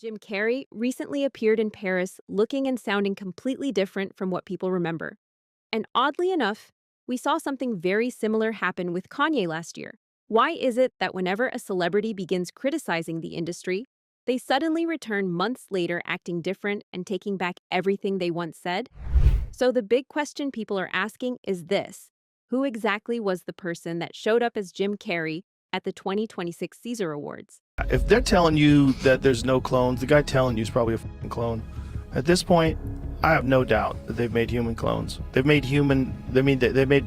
Jim Carrey recently appeared in Paris looking and sounding completely different from what people remember. And oddly enough, we saw something very similar happen with Kanye last year. Why is it that whenever a celebrity begins criticizing the industry, they suddenly return months later acting different and taking back everything they once said? So the big question people are asking is this: who exactly was the person that showed up as Jim Carrey at the 2026 Caesar Awards? If they're telling you that there's no clones, the guy telling you is probably a fucking clone. At this point, I have no doubt that they've made human clones. They've made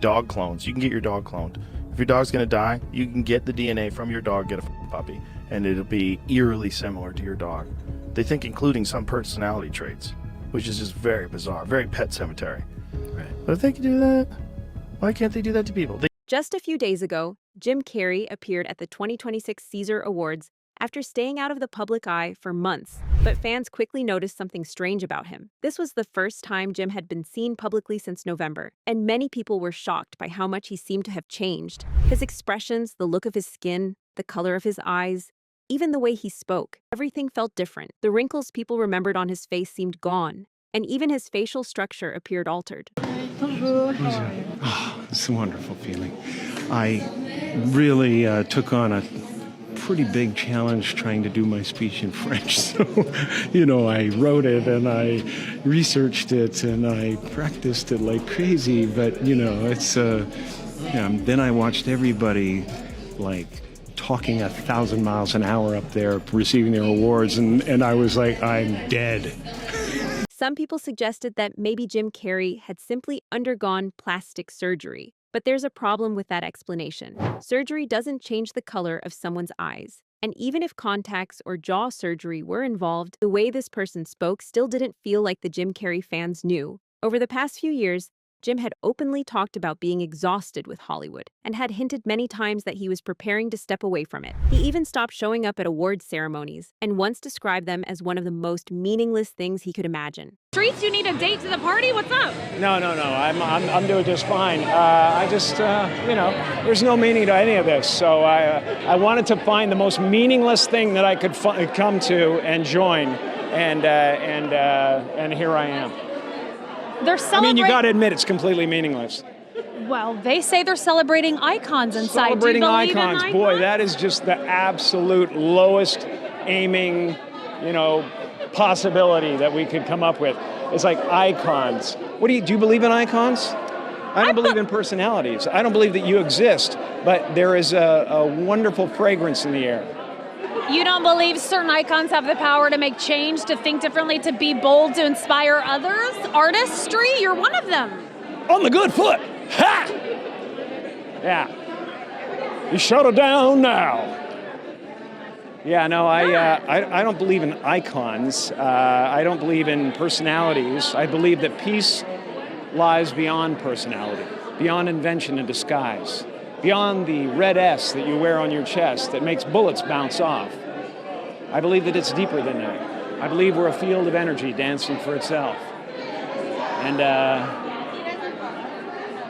dog clones. You can get your dog cloned. If your dog's gonna die, you can get the DNA from your dog, get a fucking puppy, and it'll be eerily similar to your dog. They think including some personality traits, which is just very bizarre, very Pet Cemetery. Right. But if they can do that, why can't they do that to people? Just a few days ago, Jim Carrey appeared at the 2026 Caesar Awards after staying out of the public eye for months, but fans quickly noticed something strange about him. This was the first time Jim had been seen publicly since November, and many people were shocked by how much he seemed to have changed. His expressions, the look of his skin, the color of his eyes, even the way he spoke, everything felt different. The wrinkles people remembered on his face seemed gone, and even his facial structure appeared altered. Oh, it's a wonderful feeling. I really took on a pretty big challenge trying to do my speech in French. So, I wrote it and I researched it and I practiced it like crazy. But, then I watched everybody talking 1,000 miles an hour up there receiving their awards. And I was like, I'm dead. Some people suggested that maybe Jim Carrey had simply undergone plastic surgery. But there's a problem with that explanation. Surgery doesn't change the color of someone's eyes. And even if contacts or jaw surgery were involved, the way this person spoke still didn't feel like the Jim Carrey fans knew. Over the past few years, Jim had openly talked about being exhausted with Hollywood and had hinted many times that he was preparing to step away from it. He even stopped showing up at awards ceremonies and once described them as one of the most meaningless things he could imagine. Streets, you need a date to the party? What's up? No. I'm doing just fine. There's no meaning to any of this. So I wanted to find the most meaningless thing that I could come to and join, and here I am. They're celebrating. You got to admit it's completely meaningless. Well, they say they're celebrating icons inside. Celebrating Do you believe icons, in boy, that is just the absolute lowest aiming, possibility that we could come up with. It's like icons. Do you believe in icons? I don't believe in personalities. I don't believe that you exist, but there is a wonderful fragrance in the air. You don't believe certain icons have the power to make change, to think differently, to be bold, to inspire others? Artistry, you're one of them. On the good foot. Ha! Yeah. You shut it down now. Yeah, no, I don't believe in icons. I don't believe in personalities. I believe that peace lies beyond personality, beyond invention and disguise, beyond the red S that you wear on your chest that makes bullets bounce off. I believe that it's deeper than that. I believe we're a field of energy dancing for itself. And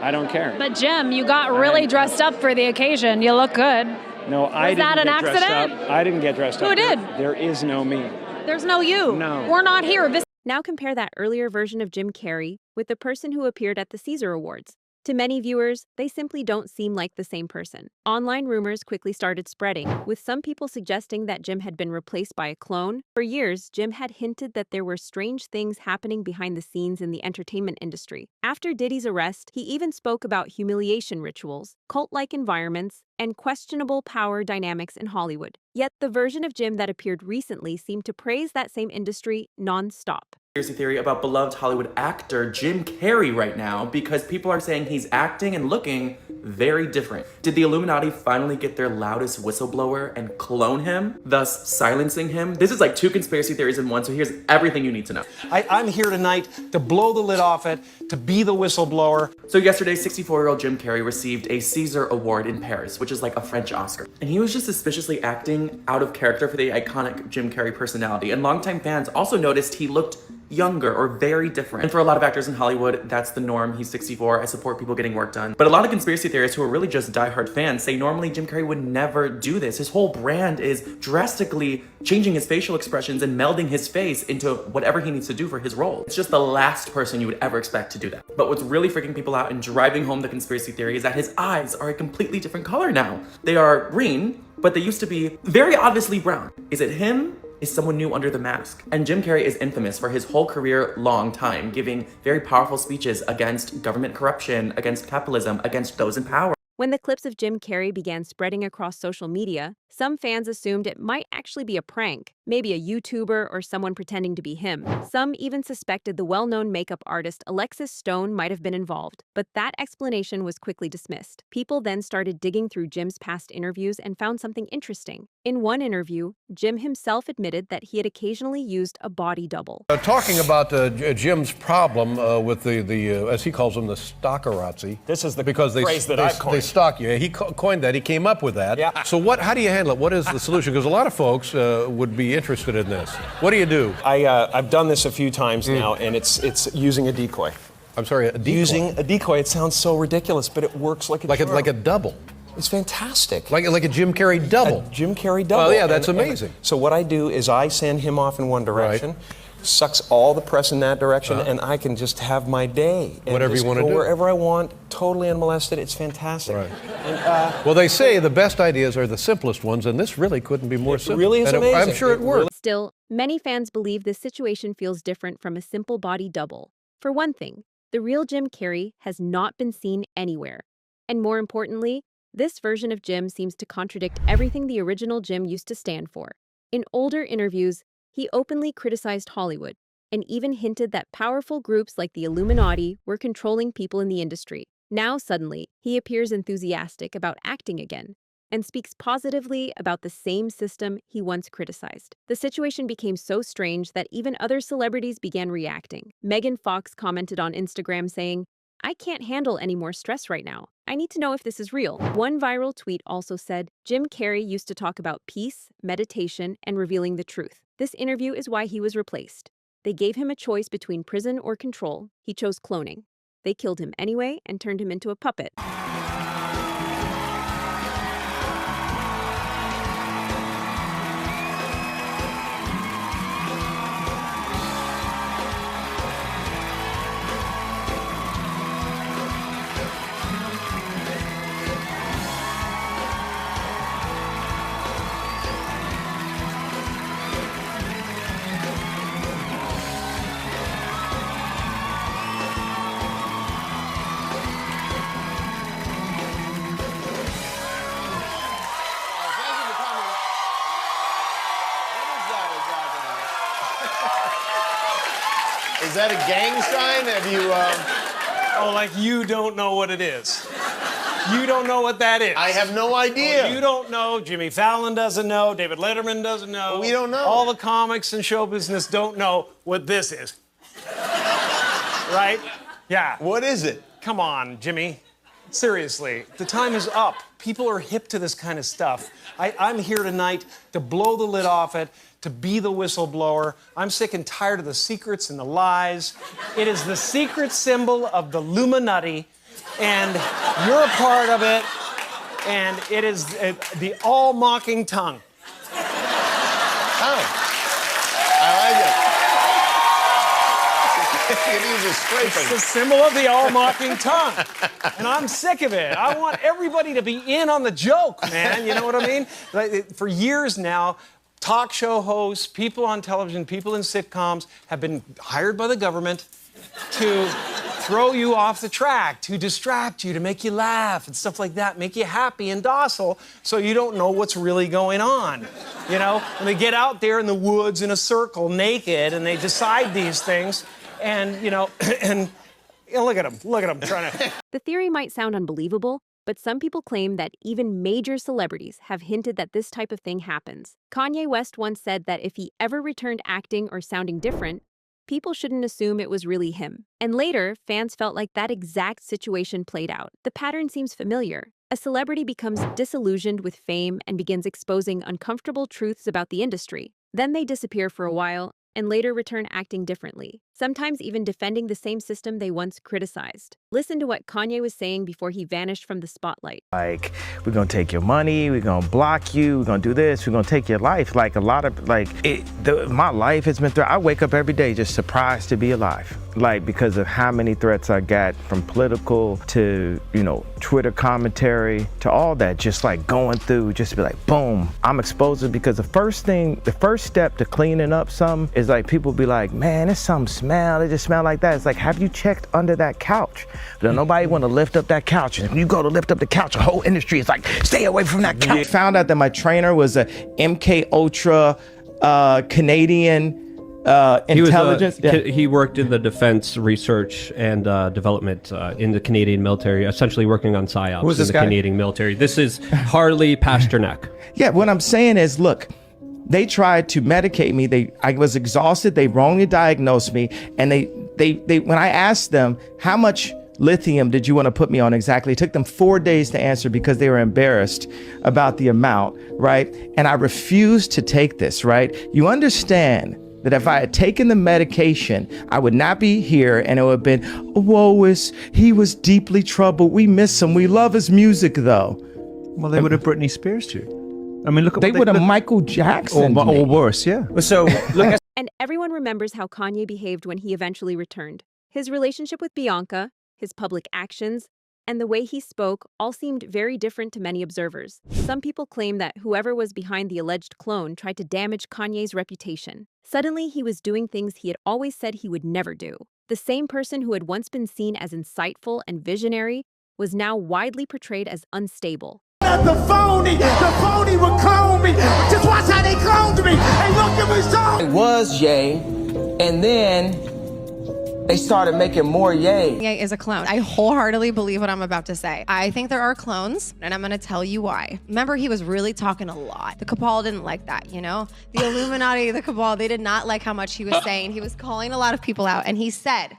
I don't care. But Jim, you got really dressed up for the occasion. You look good. No, I didn't get dressed up. I didn't get dressed up. Who did? There is no me. There's no you. No. We're not here. Now compare that earlier version of Jim Carrey with the person who appeared at the Caesar Awards. To many viewers, they simply don't seem like the same person. Online rumors quickly started spreading, with some people suggesting that Jim had been replaced by a clone. For years, Jim had hinted that there were strange things happening behind the scenes in the entertainment industry. After Diddy's arrest, he even spoke about humiliation rituals, cult-like environments, and questionable power dynamics in Hollywood. Yet the version of Jim that appeared recently seemed to praise that same industry non-stop. Conspiracy theory about beloved Hollywood actor Jim Carrey right now because people are saying he's acting and looking very different. Did the Illuminati finally get their loudest whistleblower and clone him, thus silencing him? This is like two conspiracy theories in one, so here's everything you need to know. I'm here tonight to blow the lid off it, to be the whistleblower. So yesterday, 64-year-old Jim Carrey received a Caesar Award in Paris, which is like a French Oscar. And he was just suspiciously acting out of character for the iconic Jim Carrey personality. And longtime fans also noticed he looked younger or very different. And for a lot of actors in Hollywood, that's the norm. He's 64. I support people getting work done. But a lot of conspiracy theorists who are really just diehard fans say normally Jim Carrey would never do this. His whole brand is drastically changing his facial expressions and melding his face into whatever he needs to do for his role. It's just the last person you would ever expect to do that. But what's really freaking people out and driving home the conspiracy theory is that his eyes are a completely different color now. They are green, but they used to be very obviously brown. Is it him? Is someone new under the mask? And Jim Carrey is infamous for his whole career long time giving very powerful speeches against government corruption, against capitalism, against those in power. When the clips of Jim Carrey began spreading across social media, some fans assumed it might actually be a prank, maybe a YouTuber or someone pretending to be him. Some even suspected the well-known makeup artist Alexis Stone might have been involved, but that explanation was quickly dismissed. People then started digging through Jim's past interviews and found something interesting. In one interview, Jim himself admitted that he had occasionally used a body double. Talking about Jim's problem with the as he calls them, the stalkerazzi. This is the because phrase that I've coined. They stalk you. He coined that. He came up with that. Yeah. So how do you handle it? What is the solution? Because a lot of folks would be interested in this. What do you do? I've done this a few times now, and it's using a decoy. I'm sorry, a decoy. Using a decoy. It sounds so ridiculous, but it works like a charm. like a double. It's fantastic. Like a Jim Carrey double. A Jim Carrey double. Oh yeah, that's amazing. So what I do is I send him off in one direction, sucks all the press in that direction, and I can just have my day. And whatever you want to do. Wherever I want, totally unmolested. It's fantastic. Right. And, well, they say the best ideas are the simplest ones, and this really couldn't be more simple. It really is amazing. I'm sure it works. Still, many fans believe this situation feels different from a simple body double. For one thing, the real Jim Carrey has not been seen anywhere. And more importantly, this version of Jim seems to contradict everything the original Jim used to stand for. In older interviews, he openly criticized Hollywood and even hinted that powerful groups like the Illuminati were controlling people in the industry. Now, suddenly, he appears enthusiastic about acting again and speaks positively about the same system he once criticized. The situation became so strange that even other celebrities began reacting. Megan Fox commented on Instagram saying, "I can't handle any more stress right now. I need to know if this is real." One viral tweet also said, "Jim Carrey used to talk about peace, meditation, and revealing the truth. This interview is why he was replaced. They gave him a choice between prison or control. He chose cloning. They killed him anyway and turned him into a puppet." Is that a gang sign? Have you, oh, like you don't know what it is. You don't know what that is. I have no idea. You don't know. Jimmy Fallon doesn't know. David Letterman doesn't know. We don't know. All the comics and show business don't know what this is. Right? Yeah. What is it? Come on, Jimmy. Seriously, the time is up. People are hip to this kind of stuff. I'm here tonight to blow the lid off it, to be the whistleblower. I'm sick and tired of the secrets and the lies. It is the secret symbol of the Illuminati, and you're a part of it, and it is the all-mocking tongue. Oh, I like it. It is a scraping. It's the symbol of the all-mocking tongue. And I'm sick of it. I want everybody to be in on the joke, man. You know what I mean? Like, for years now, talk show hosts, people on television, people in sitcoms have been hired by the government to throw you off the track, to distract you, to make you laugh and stuff like that, make you happy and docile so you don't know what's really going on. You know? And they get out there in the woods in a circle naked and they decide these things. And, you know, and look at him trying to... The theory might sound unbelievable, but some people claim that even major celebrities have hinted that this type of thing happens. Kanye West once said that if he ever returned acting or sounding different, people shouldn't assume it was really him. And later, fans felt like that exact situation played out. The pattern seems familiar. A celebrity becomes disillusioned with fame and begins exposing uncomfortable truths about the industry. Then they disappear for a while, and later return acting differently, sometimes even defending the same system they once criticized. Listen to what Kanye was saying before he vanished from the spotlight. Like, we're gonna take your money, we're gonna block you, we're gonna do this, we're gonna take your life. Like, a lot of, my life has been through. I wake up every day just surprised to be alive. Like, because of how many threats I got, from political to, Twitter commentary to all that, just like going through, just to be like, boom, I'm exposed. Because the first step to cleaning up something is like, people be like, man, it's some smell, it just smell like that. It's like, have you checked under that couch? But nobody want to lift up that couch. And when you go to lift up the couch, the whole industry is like, stay away from that couch. Found out that my trainer was a MK Ultra Canadian intelligence. He worked in the defense research and development in the Canadian military, essentially working on psyops Who's in this the guy? Canadian military. This is Harley Pasternak. Yeah, what I'm saying is, look, they tried to medicate me. I was exhausted. They wrongly diagnosed me, and they when I asked them how much lithium did you want to put me on exactly, it took them 4 days to answer because they were embarrassed about the amount, right? And I refused to take this, right? You understand that if I had taken the medication, I would not be here, and it would have been, he was deeply troubled. We miss him. We love his music, though. Well, they would have Britney Spears you. I mean, look at They would have Michael Jackson. or worse, yeah. So look, And everyone remembers how Kanye behaved when he eventually returned. His relationship with Bianca, his public actions, and the way he spoke all seemed very different to many observers. Some people claim that whoever was behind the alleged clone tried to damage Kanye's reputation. Suddenly, he was doing things he had always said he would never do. The same person who had once been seen as insightful and visionary was now widely portrayed as unstable. The phony would clone me. Just watch how they cloned me. Hey, look at me, so. It was Ye, and then they started making more Ye. Kanye is a clone. I wholeheartedly believe what I'm about to say. I think there are clones, and I'm going to tell you why. Remember, he was really talking a lot. The cabal didn't like that, The Illuminati, the cabal, they did not like how much he was saying. He was calling a lot of people out, and he said,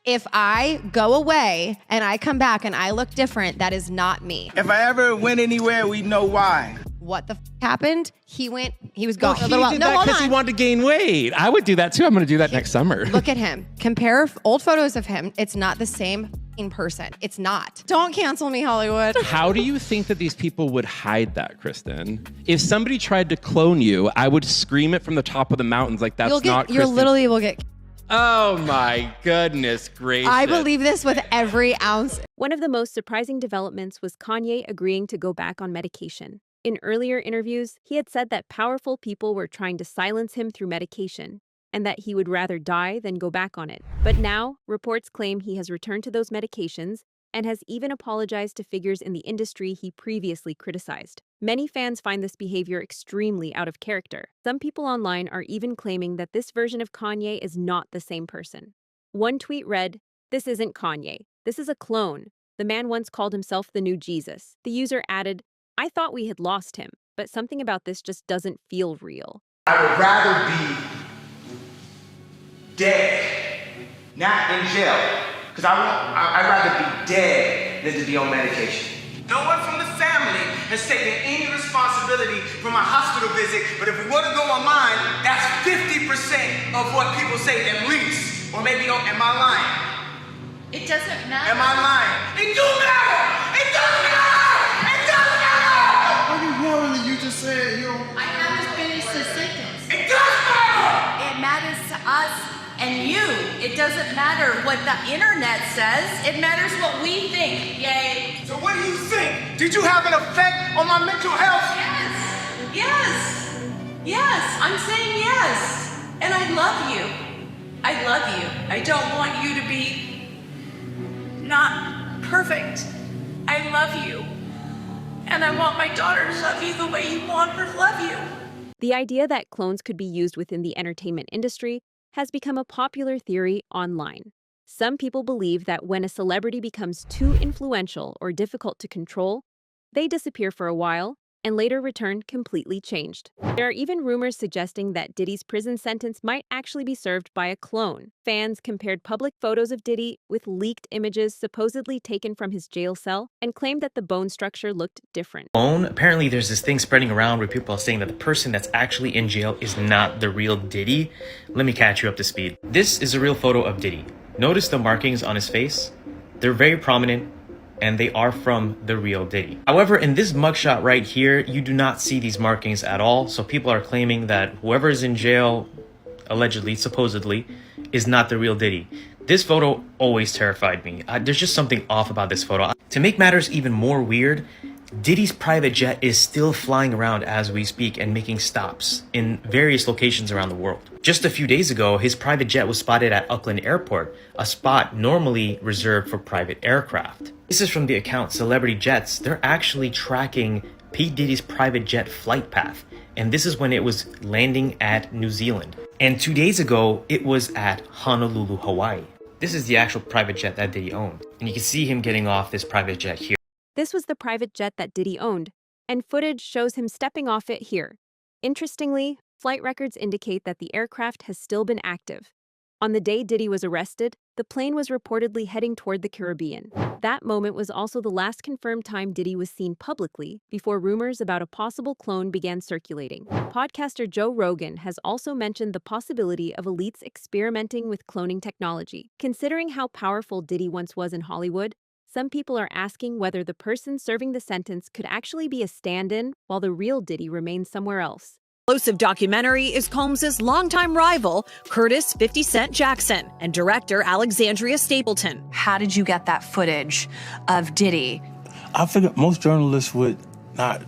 if I go away and I come back and I look different, that is not me. If I ever went anywhere, we know why. What the happened? He was gone Well, a little while. he did No, that hold because on. he wanted to gain weight. I would do that too. I'm going to do that next summer. Look at him. Compare old photos of him. It's not the same person. It's not. Don't cancel me, Hollywood. How do you think that these people would hide that, Kristen? If somebody tried to clone you, I would scream it from the top of the mountains like that's not Kristen. You literally will get. Oh my goodness gracious. I believe this with every ounce. One of the most surprising developments was Kanye agreeing to go back on medication. In earlier interviews, he had said that powerful people were trying to silence him through medication, and that he would rather die than go back on it. But now, reports claim he has returned to those medications and has even apologized to figures in the industry he previously criticized. Many fans find this behavior extremely out of character. Some people online are even claiming that this version of Kanye is not the same person. One tweet read, "This isn't Kanye. This is a clone. The man once called himself the new Jesus." The user added, "I thought we had lost him, but something about this just doesn't feel real." I would rather be dead, not in jail. Because I'd rather be dead than to be on medication. No one from the family has taken any responsibility for my hospital visit, but if we were to go online, that's 50% of what people say at least. Or maybe, am I lying? It doesn't matter. Am I lying? It do matter! It does matter! It does matter! What you warning you just said, I have to finish the sentence. It does matter! It matters to us and you. It doesn't matter what the internet says. It matters what we think. Yay. So what do you think? Did you have an effect on my mental health? Yes. Yes. Yes. I'm saying yes. And I love you. I love you. I don't want you to be not perfect. I love you. And I want my daughter to love you the way you want her to love you. The idea that clones could be used within the entertainment industry has become a popular theory online. Some people believe that when a celebrity becomes too influential or difficult to control, they disappear for a while and later returned completely changed. There are even rumors suggesting that Diddy's prison sentence might actually be served by a clone. Fans compared public photos of Diddy with leaked images supposedly taken from his jail cell and claimed that the bone structure looked different. Apparently there's this thing spreading around where people are saying that the person that's actually in jail is not the real Diddy. Let me catch you up to speed. This is a real photo of Diddy. Notice the markings on his face? They're very prominent, and they are from the real Diddy. However, in this mugshot right here, you do not see these markings at all, so people are claiming that whoever is in jail, allegedly, supposedly, is not the real Diddy. This photo always terrified me. There's just something off about this photo. To make matters even more weird, Diddy's private jet is still flying around as we speak and making stops in various locations around the world. Just a few days ago, his private jet was spotted at Auckland Airport, a spot normally reserved for private aircraft. This is from the account Celebrity Jets. They're actually tracking P. Diddy's private jet flight path, and this is when it was landing at New Zealand. And 2 days ago, it was at Honolulu, Hawaii. This is the actual private jet that Diddy owned, and you can see him getting off this private jet here. This was the private jet that Diddy owned, and footage shows him stepping off it here. Interestingly, flight records indicate that the aircraft has still been active. On the day Diddy was arrested, the plane was reportedly heading toward the Caribbean. That moment was also the last confirmed time Diddy was seen publicly before rumors about a possible clone began circulating. Podcaster Joe Rogan has also mentioned the possibility of elites experimenting with cloning technology. Considering how powerful Diddy once was in Hollywood, some people are asking whether the person serving the sentence could actually be a stand-in while the real Diddy remains somewhere else. Explosive documentary is Combs' longtime rival, Curtis 50 Cent Jackson, and director Alexandria Stapleton. How did you get that footage of Diddy? I figured most journalists would not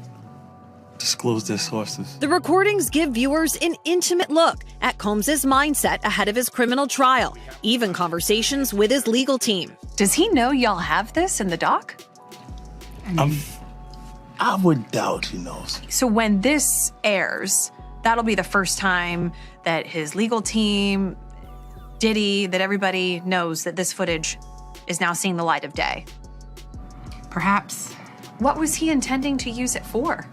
disclose their sources. The recordings give viewers an intimate look at Combs' mindset ahead of his criminal trial, even conversations with his legal team. Does he know y'all have this in the doc? I would doubt he knows. So when this airs, that'll be the first time that his legal team, Diddy, that everybody knows that this footage is now seeing the light of day. Perhaps. What was he intending to use it for?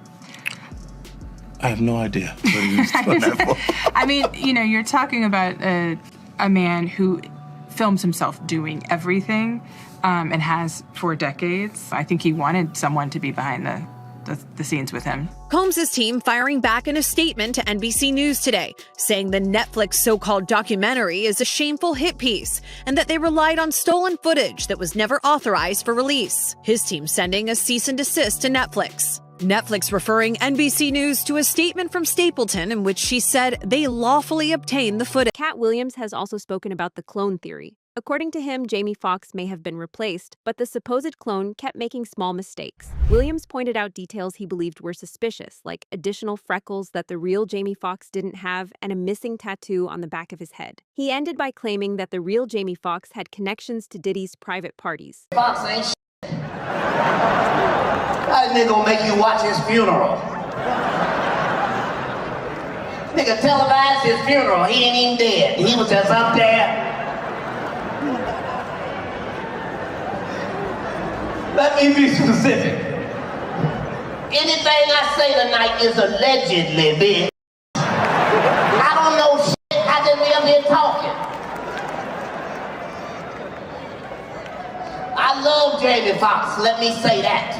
I have no idea what he was doing that for. I mean, you know, you're talking about a man who films himself doing everything and has for decades. I think he wanted someone to be behind the scenes with him. Combs' team firing back in a statement to NBC News today, saying the Netflix so-called documentary is a shameful hit piece and that they relied on stolen footage that was never authorized for release. His team sending a cease and desist to Netflix. Netflix referring NBC News to a statement from Stapleton in which she said they lawfully obtained the footage. Katt Williams has also spoken about the clone theory. According to him, Jamie Foxx may have been replaced, but the supposed clone kept making small mistakes. Williams pointed out details he believed were suspicious, like additional freckles that the real Jamie Foxx didn't have and a missing tattoo on the back of his head. He ended by claiming that the real Jamie Foxx had connections to Diddy's private parties. Fox ain't shit. That nigga gonna make you watch his funeral. Nigga televised his funeral. He ain't even dead. He was just up there. Let me be specific. Anything I say tonight is allegedly, bitch. I don't know shit. I just be up here talking. I love Jamie Foxx. Let me say that.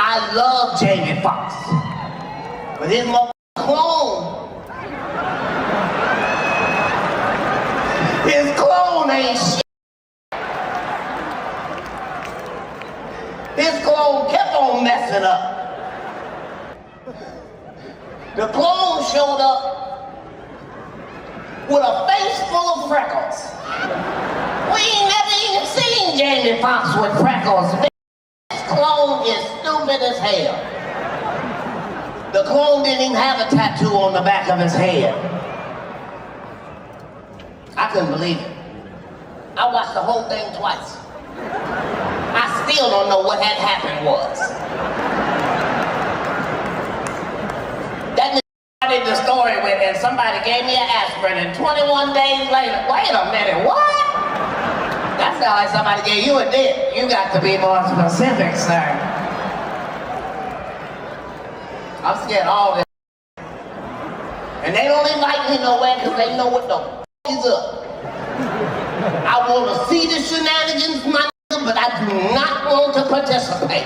I love Jamie Foxx. But his clone ain't shit. His clone kept on messing up. The clone showed up with a face full of freckles. We ain't never even seen Jamie Foxx with freckles. This clone is stupid as hell. The clone didn't even have a tattoo on the back of his head. I couldn't believe it. I watched the whole thing twice. I still don't know what had happened was. That nigga started the story with, and somebody gave me an aspirin, and 21 days later, wait a minute, what? That sounds like somebody gave you a dick. You got to be more specific, sir. I'm scared of all that. And they don't invite me nowhere because they know what the is up. I want to see the shenanigans, my nigga, but I do not want to participate.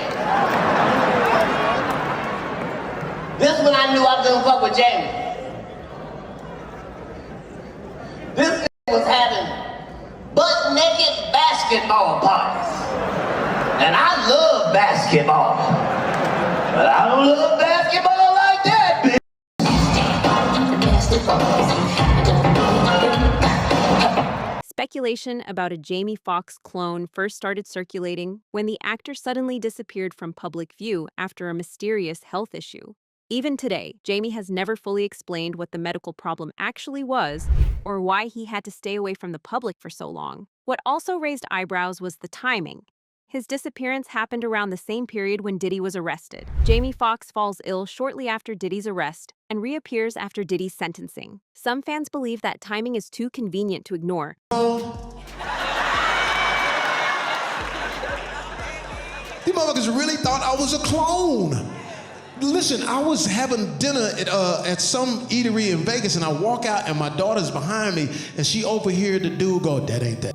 This one I knew I couldn't fuck with Jamie. This nigga was having butt-naked basketball parties. And I love basketball. But I don't love basketball like that, bitch. Speculation about a Jamie Foxx clone first started circulating when the actor suddenly disappeared from public view after a mysterious health issue. Even today, Jamie has never fully explained what the medical problem actually was or why he had to stay away from the public for so long. What also raised eyebrows was the timing. His disappearance happened around the same period when Diddy was arrested. Jamie Foxx falls ill shortly after Diddy's arrest and reappears after Diddy's sentencing. Some fans believe that timing is too convenient to ignore. These motherfuckers really thought I was a clone. Listen, I was having dinner at some eatery in Vegas, and I walk out, and my daughter's behind me, and she overheard the dude go, "That ain't that.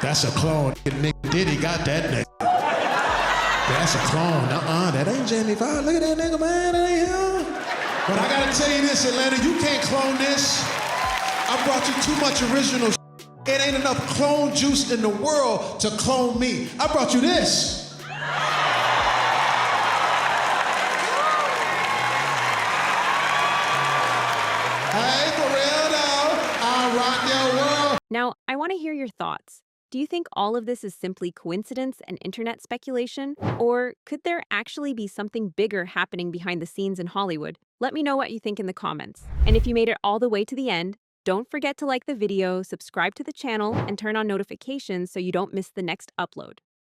That's a clone. Nigga Diddy got that nigga. That's a clone. That ain't Jamie Foxx. Look at that nigga, man. That ain't him." But I gotta tell you this, Atlanta, you can't clone this. I brought you too much original shit. It ain't enough clone juice in the world to clone me. I brought you this. Hey, for real though, I rock your world. Now, I want to hear your thoughts. Do you think all of this is simply coincidence and internet speculation? Or could there actually be something bigger happening behind the scenes in Hollywood? Let me know what you think in the comments. And if you made it all the way to the end, don't forget to like the video, subscribe to the channel, and turn on notifications so you don't miss the next upload.